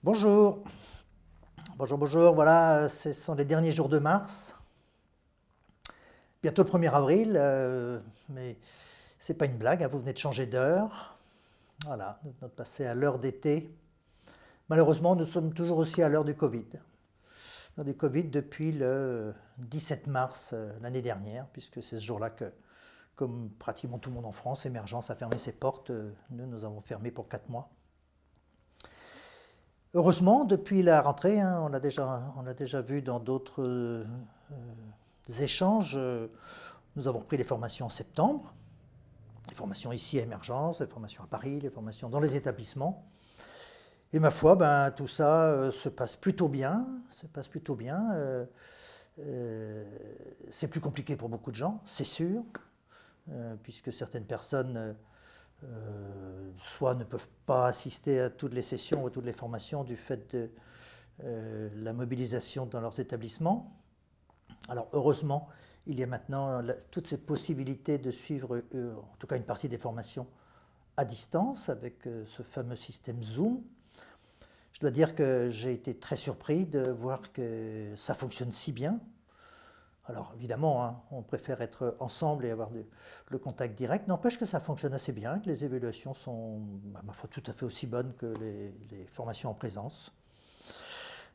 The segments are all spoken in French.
Bonjour, bonjour, voilà, ce sont les derniers jours de mars, bientôt le 1er avril, mais c'est pas une blague, hein, vous venez de changer d'heure, voilà, nous venons de passer à l'heure d'été. Malheureusement, nous sommes toujours aussi à l'heure du Covid. L'heure du Covid depuis le 17 mars l'année dernière, puisque c'est ce jour-là que, comme pratiquement tout le monde en France, Émergence a fermé ses portes, nous avons fermé pour 4 mois. Heureusement, depuis la rentrée, hein, on l'a déjà vu dans d'autres échanges, nous avons pris les formations en septembre, les formations ici à Émergence, les formations à Paris, les formations dans les établissements. Et ma foi, ben, tout ça se passe plutôt bien, c'est plus compliqué pour beaucoup de gens, c'est sûr, puisque certaines personnes soit ne peuvent pas assister à toutes les sessions ou à toutes les formations du fait de la mobilisation dans leurs établissements. Alors heureusement, il y a maintenant toutes ces possibilités de suivre, en tout cas une partie des formations à distance avec ce fameux système Zoom. Je dois dire que j'ai été très surpris de voir que ça fonctionne si bien. Alors évidemment, hein, on préfère être ensemble et avoir le contact direct. N'empêche que ça fonctionne assez bien, que les évaluations sont, à ma foi, tout à fait aussi bonnes que les formations en présence.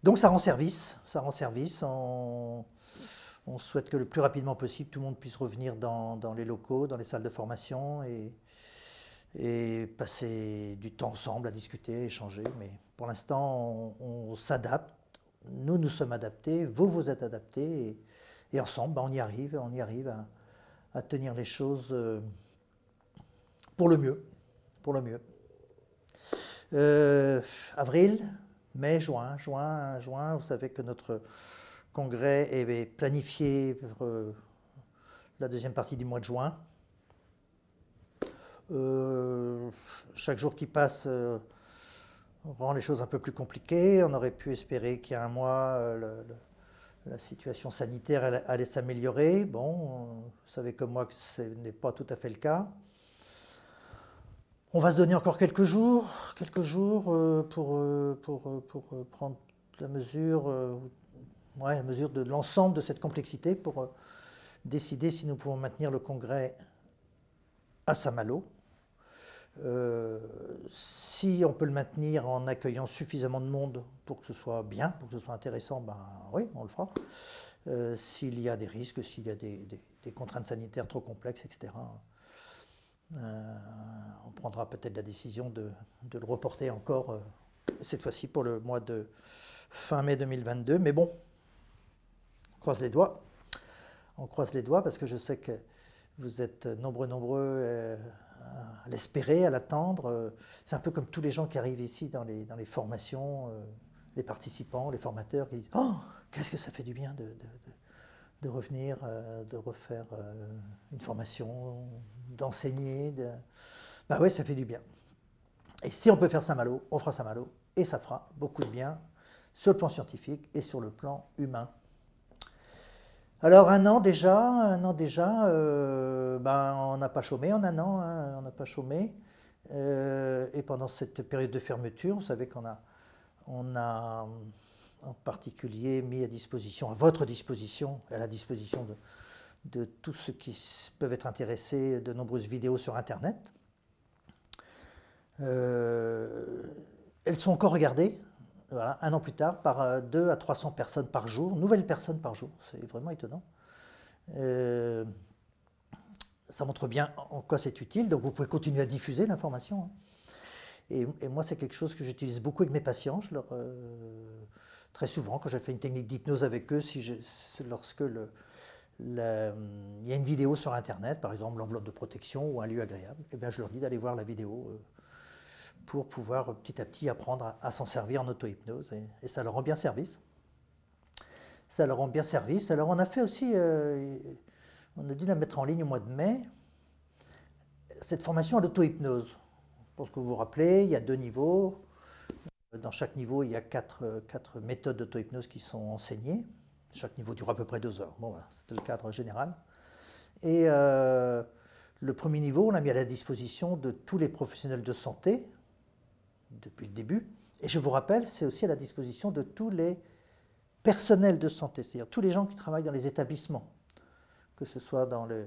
Donc ça rend service, ça rend service. On souhaite que le plus rapidement possible, tout le monde puisse revenir dans les locaux, dans les salles de formation et passer du temps ensemble à discuter, échanger. Mais pour l'instant, on s'adapte. Nous sommes adaptés, vous vous êtes adaptés. Et ensemble, ben, on y arrive à tenir les choses pour le mieux. Pour le mieux. Avril, mai, juin, vous savez que notre congrès est planifié pour la deuxième partie du mois de juin. Chaque jour qui passe rend les choses un peu plus compliquées. On aurait pu espérer qu'il y a un mois, la situation sanitaire allait s'améliorer. Bon, vous savez comme moi que ce n'est pas tout à fait le cas. On va se donner encore quelques jours pour prendre la mesure, la mesure de l'ensemble de cette complexité pour décider si nous pouvons maintenir le congrès à Saint-Malo. Si on peut le maintenir en accueillant suffisamment de monde pour que ce soit bien, pour que ce soit intéressant, ben oui, on le fera. S'il y a des risques, s'il y a des contraintes sanitaires trop complexes, etc., on prendra peut-être la décision de le reporter encore, cette fois-ci pour le mois de fin mai 2022. Mais bon, on croise les doigts. On croise les doigts parce que je sais que vous êtes nombreux à l'espérer, à l'attendre. C'est un peu comme tous les gens qui arrivent ici dans les formations, les participants, les formateurs qui disent « Oh, qu'est-ce que ça fait du bien de revenir, de refaire une formation, d'enseigner. Bah ouais, ça fait du bien. Et si on peut faire Saint-Malo, on fera Saint-Malo et ça fera beaucoup de bien sur le plan scientifique et sur le plan humain. Alors un an déjà, ben, on n'a pas chômé en un an, hein, on n'a pas chômé. Et pendant cette période de fermeture, vous savez on a en particulier mis à disposition, à votre disposition, à la disposition de tous ceux qui peuvent être intéressés, de nombreuses vidéos sur Internet. Elles sont encore regardées, voilà, un an plus tard, par 200 à 300 personnes par jour, nouvelles personnes par jour, c'est vraiment étonnant. Ça montre bien en quoi c'est utile, donc vous pouvez continuer à diffuser l'information. Hein. Et moi, c'est quelque chose que j'utilise beaucoup avec mes patients. Très souvent, quand je fais une technique d'hypnose avec eux, lorsque il y a une vidéo sur Internet, par exemple l'enveloppe de protection ou un lieu agréable, eh bien, je leur dis d'aller voir la vidéo pour pouvoir petit à petit apprendre à s'en servir en auto-hypnose. Et ça leur rend bien service. Ça leur rend bien service. Alors on a fait aussi, on a dû la mettre en ligne au mois de mai, cette formation à l'auto-hypnose. Je pense que vous vous rappelez, il y a 2 niveaux. Dans chaque niveau, il y a 4 méthodes d'auto-hypnose qui sont enseignées. Chaque niveau dure à peu près 2 heures. Bon, voilà, c'était le cadre général. Et le premier niveau, on l'a mis à la disposition de tous les professionnels de santé, depuis le début. Et je vous rappelle, c'est aussi à la disposition de tous les personnels de santé, c'est-à-dire tous les gens qui travaillent dans les établissements, que ce soit dans les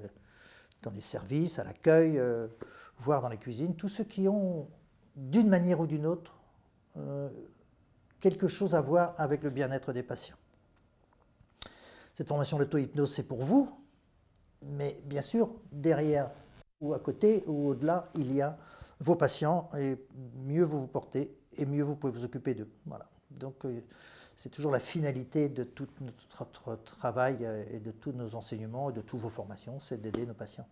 services, à l'accueil, voire dans les cuisines, tous ceux qui ont, d'une manière ou d'une autre, quelque chose à voir avec le bien-être des patients. Cette formation d'auto-hypnose, c'est pour vous, mais bien sûr, derrière ou à côté ou au-delà, il y a vos patients, et mieux vous vous portez, et mieux vous pouvez vous occuper d'eux. Voilà. Donc, c'est toujours la finalité de tout notre travail et de tous nos enseignements et de toutes vos formations, c'est d'aider nos patients.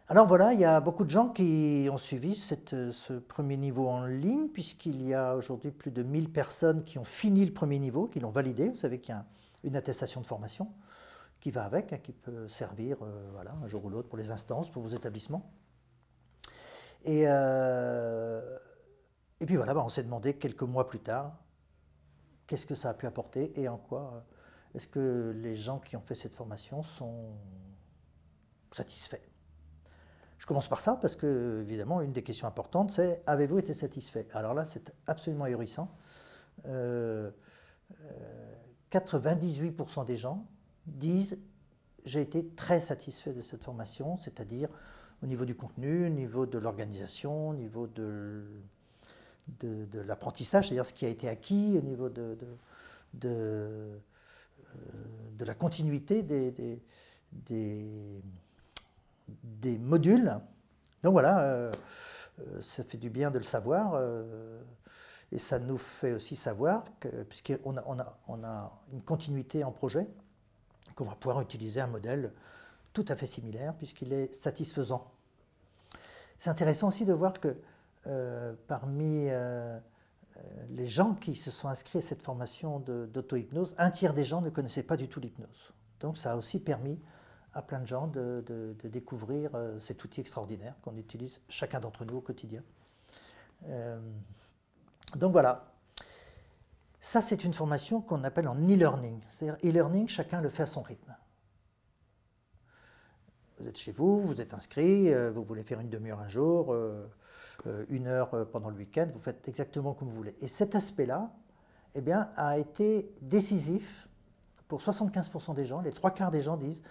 Alors voilà, il y a beaucoup de gens qui ont suivi ce premier niveau en ligne, puisqu'il y a aujourd'hui plus de 1000 personnes qui ont fini le premier niveau, qui l'ont validé. Vous savez qu'il y a une attestation de formation qui va avec, hein, qui peut servir voilà, un jour ou l'autre pour les instances, pour vos établissements. Et puis voilà, on s'est demandé quelques mois plus tard, qu'est-ce que ça a pu apporter et en quoi est-ce que les gens qui ont fait cette formation sont satisfaits. Je commence par ça parce que, évidemment, une des questions importantes, c'est « Avez-vous été satisfait ?» Alors là, c'est absolument ahurissant. 98% des gens disent « J'ai été très satisfait de cette formation », c'est-à-dire au niveau du contenu, au niveau de l'organisation, au niveau de l'apprentissage, c'est-à-dire ce qui a été acquis, au niveau de la continuité des modules. Donc voilà, ça fait du bien de le savoir et ça nous fait aussi savoir que, puisqu'on a une continuité en projet, qu'on va pouvoir utiliser un modèle tout à fait similaire puisqu'il est satisfaisant. C'est intéressant aussi de voir que parmi les gens qui se sont inscrits à cette formation d'auto-hypnose, un tiers des gens ne connaissaient pas du tout l'hypnose. Donc ça a aussi permis à plein de gens de découvrir cet outil extraordinaire qu'on utilise chacun d'entre nous au quotidien. Donc voilà. Ça, c'est une formation qu'on appelle en e-learning. C'est-à-dire e-learning, chacun le fait à son rythme. Vous êtes chez vous, vous êtes inscrit, vous voulez faire une demi-heure un jour, une heure pendant le week-end, vous faites exactement comme vous voulez. Et cet aspect-là, eh bien, a été décisif pour 75% des gens. Les trois quarts des gens disent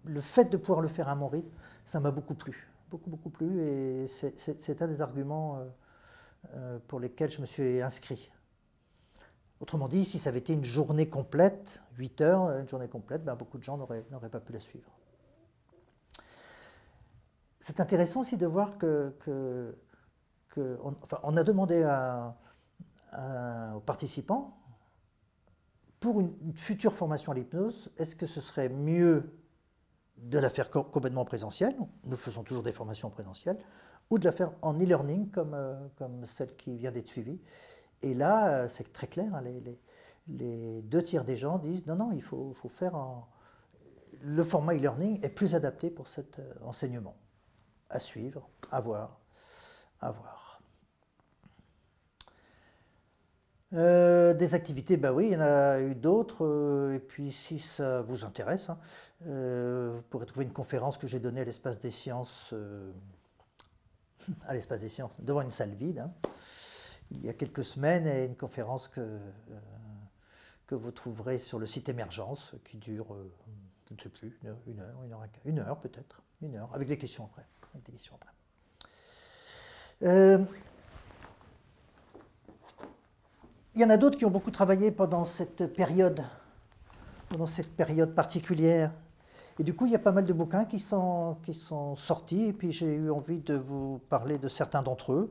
le fait de pouvoir le faire à mon rythme, ça m'a beaucoup plu. Beaucoup plu, et c'est un des arguments pour lesquels je me suis inscrit. Autrement dit, si ça avait été une journée complète, 8 heures, une journée complète, ben beaucoup de gens n'auraient pas pu la suivre. C'est intéressant aussi de voir on a demandé aux participants, pour une future formation à l'hypnose, est-ce que ce serait mieux de la faire complètement en présentiel, nous faisons toujours des formations en présentiel, ou de la faire en e-learning comme celle qui vient d'être suivie. Et là, c'est très clair, hein, les deux tiers des gens disent non, il faut faire le format e-learning est plus adapté pour cet enseignement. À suivre, à voir, à voir. Des activités, ben oui, il y en a eu d'autres, et puis si ça vous intéresse, hein, vous pourrez trouver une conférence que j'ai donnée à l'Espace des Sciences, devant une salle vide, hein, il y a quelques semaines, et une conférence que vous trouverez sur le site Émergence, qui dure, je ne sais plus, une heure peut-être, avec des questions après. Il y en a d'autres qui ont beaucoup travaillé pendant cette période particulière. Et du coup, il y a pas mal de bouquins qui sont sortis, et puis j'ai eu envie de vous parler de certains d'entre eux,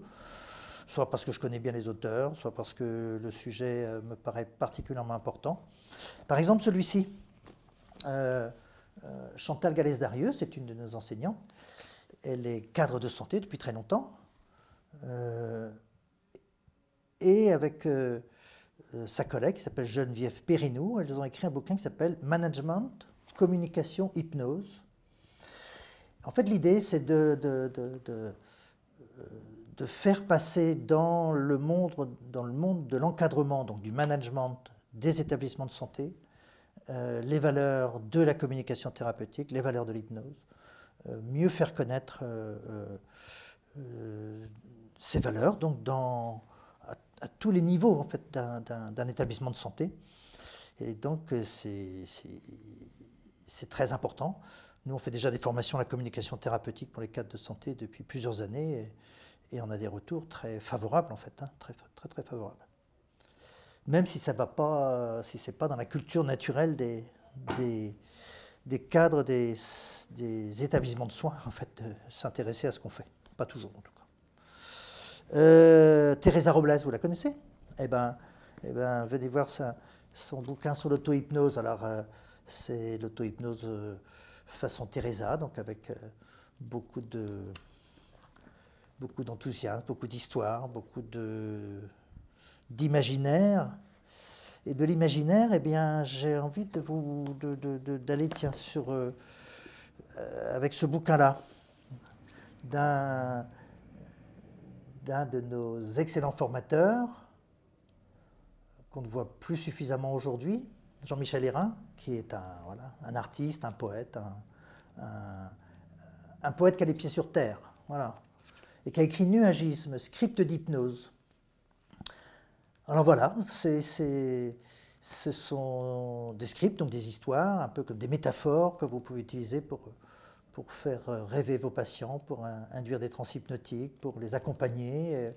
soit parce que je connais bien les auteurs, soit parce que le sujet me paraît particulièrement important. Par exemple, celui-ci, Chantal Gallès-Darieux, c'est une de nos enseignantes. Elle est cadre de santé depuis très longtemps. Et avec sa collègue qui s'appelle Geneviève Périnou, elles ont écrit un bouquin qui s'appelle Management, Communication, Hypnose. En fait, l'idée, c'est de faire passer dans le monde de l'encadrement, donc du management des établissements de santé, les valeurs de la communication thérapeutique, les valeurs de l'hypnose, mieux faire connaître ces valeurs donc à tous les niveaux en fait, d'un établissement de santé. Et donc c'est très important. Nous, on fait déjà des formations à la communication thérapeutique pour les cadres de santé depuis plusieurs années et on a des retours très favorables en fait, hein, très, très, très favorables. Même si ça va pas, si c'est pas dans la culture naturelle des cadres des établissements de soins en fait, de s'intéresser à ce qu'on fait. Pas toujours en tout cas. Teresa Robles, vous la connaissez? Venez voir son bouquin sur l'auto-hypnose. Alors, c'est l'auto-hypnose façon Teresa, donc avec beaucoup d'enthousiasme, beaucoup d'histoire, beaucoup d'imaginaire. Et de l'imaginaire, eh bien, j'ai envie d'aller avec ce bouquin-là, d'un de nos excellents formateurs, qu'on ne voit plus suffisamment aujourd'hui, Jean-Michel Hérin, qui est un artiste, un poète, un poète qui a les pieds sur terre, voilà, et qui a écrit Nuagisme, script d'hypnose. Alors voilà, ce sont des scripts, donc des histoires, un peu comme des métaphores que vous pouvez utiliser pour faire rêver vos patients, pour induire des trans hypnotiques, pour les accompagner.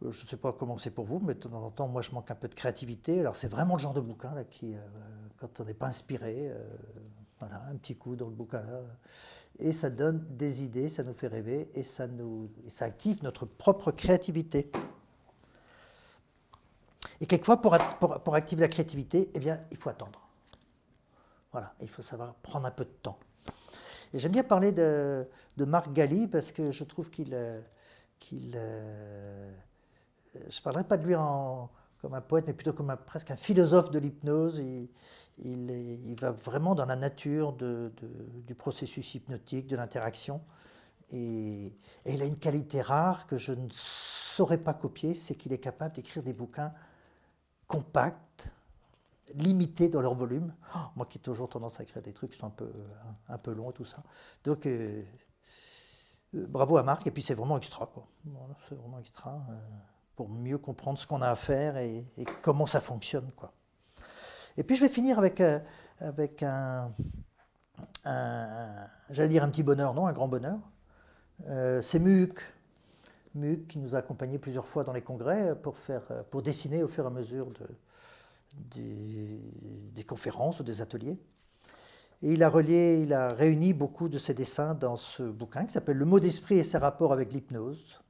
Je ne sais pas comment c'est pour vous, mais de temps en temps, moi, je manque un peu de créativité. Alors, c'est vraiment le genre de bouquin là, qui, quand on n'est pas inspiré, voilà, un petit coup dans le bouquin là, et ça donne des idées, ça nous fait rêver, et ça active notre propre créativité. Et quelquefois, pour activer la créativité, eh bien, il faut attendre. Voilà, il faut savoir prendre un peu de temps. Et j'aime bien parler de Marc Galli parce que je trouve je ne parlerai pas de lui comme un poète, mais plutôt comme presque un philosophe de l'hypnose. Il va vraiment dans la nature du processus hypnotique, de l'interaction. Et il a une qualité rare que je ne saurais pas copier, c'est qu'il est capable d'écrire des bouquins compacts, limités dans leur volume. Oh, moi qui ai toujours tendance à écrire des trucs qui sont un peu longs et tout ça. Donc, bravo à Marc. Et puis c'est vraiment extra, quoi. Voilà, c'est vraiment extra pour mieux comprendre ce qu'on a à faire et comment ça fonctionne, quoi. Et puis je vais finir avec j'allais dire un petit bonheur, non, un grand bonheur. C'est Muc qui nous a accompagnés plusieurs fois dans les congrès pour dessiner au fur et à mesure des conférences ou des ateliers. Et il a réuni beaucoup de ses dessins dans ce bouquin qui s'appelle Le mot d'esprit et ses rapports avec l'hypnose.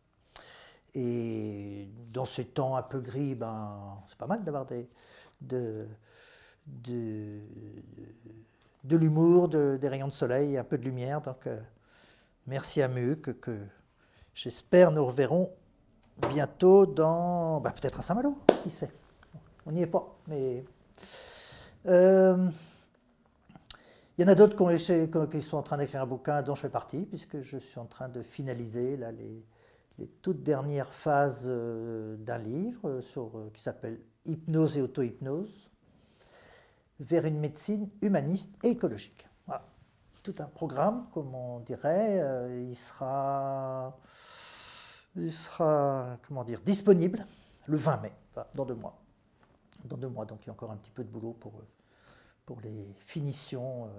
Et dans ces temps un peu gris, c'est pas mal d'avoir de l'humour, des rayons de soleil, un peu de lumière. Donc merci à Muc, que j'espère nous reverrons bientôt peut-être à Saint-Malo, qui sait. On n'y est pas, mais il y en a d'autres qui sont en train d'écrire un bouquin dont je fais partie, puisque je suis en train de finaliser là, les toutes dernières phases d'un livre qui s'appelle Hypnose et auto-hypnose vers une médecine humaniste et écologique. Voilà. Tout un programme, comme on dirait, il sera comment dire, disponible le 20 mai, enfin, dans 2 mois. Dans 2 mois, donc il y a encore un petit peu de boulot pour les finitions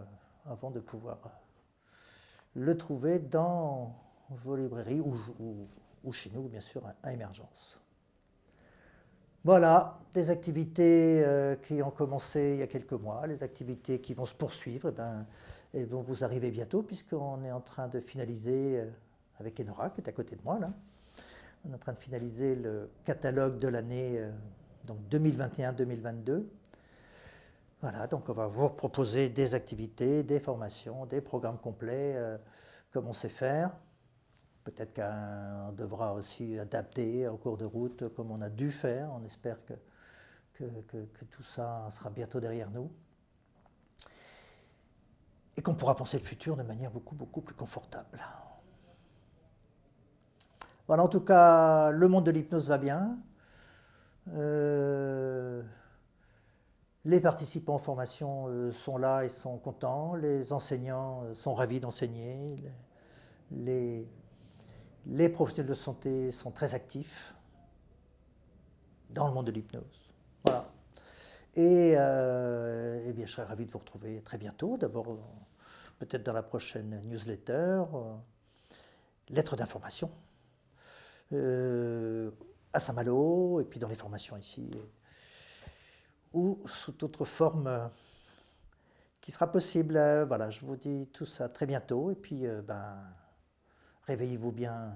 avant de pouvoir le trouver dans vos librairies ou chez nous, bien sûr, à Émergence. Voilà, des activités qui ont commencé il y a quelques mois, les activités qui vont se poursuivre, et vont vous arriver bientôt, puisqu'on est en train de finaliser, avec Enora, qui est à côté de moi, là, on est en train de finaliser le catalogue de l'année donc 2021-2022. Voilà, donc on va vous proposer des activités, des formations, des programmes complets, comme on sait faire. Peut-être qu'on devra aussi adapter en cours de route comme on a dû faire. On espère que tout ça sera bientôt derrière nous. Et qu'on pourra penser le futur de manière beaucoup, beaucoup plus confortable. Voilà, en tout cas, le monde de l'hypnose va bien. Les participants en formation sont là et sont contents. Les enseignants sont ravis d'enseigner. Les professionnels de santé sont très actifs dans le monde de l'hypnose. Voilà. Et eh bien, je serais ravi de vous retrouver très bientôt. D'abord, peut-être dans la prochaine newsletter, lettre d'information à Saint-Malo, et puis dans les formations ici, ou sous toute forme qui sera possible. Voilà, je vous dis tout ça très bientôt, et puis réveillez-vous bien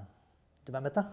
demain matin.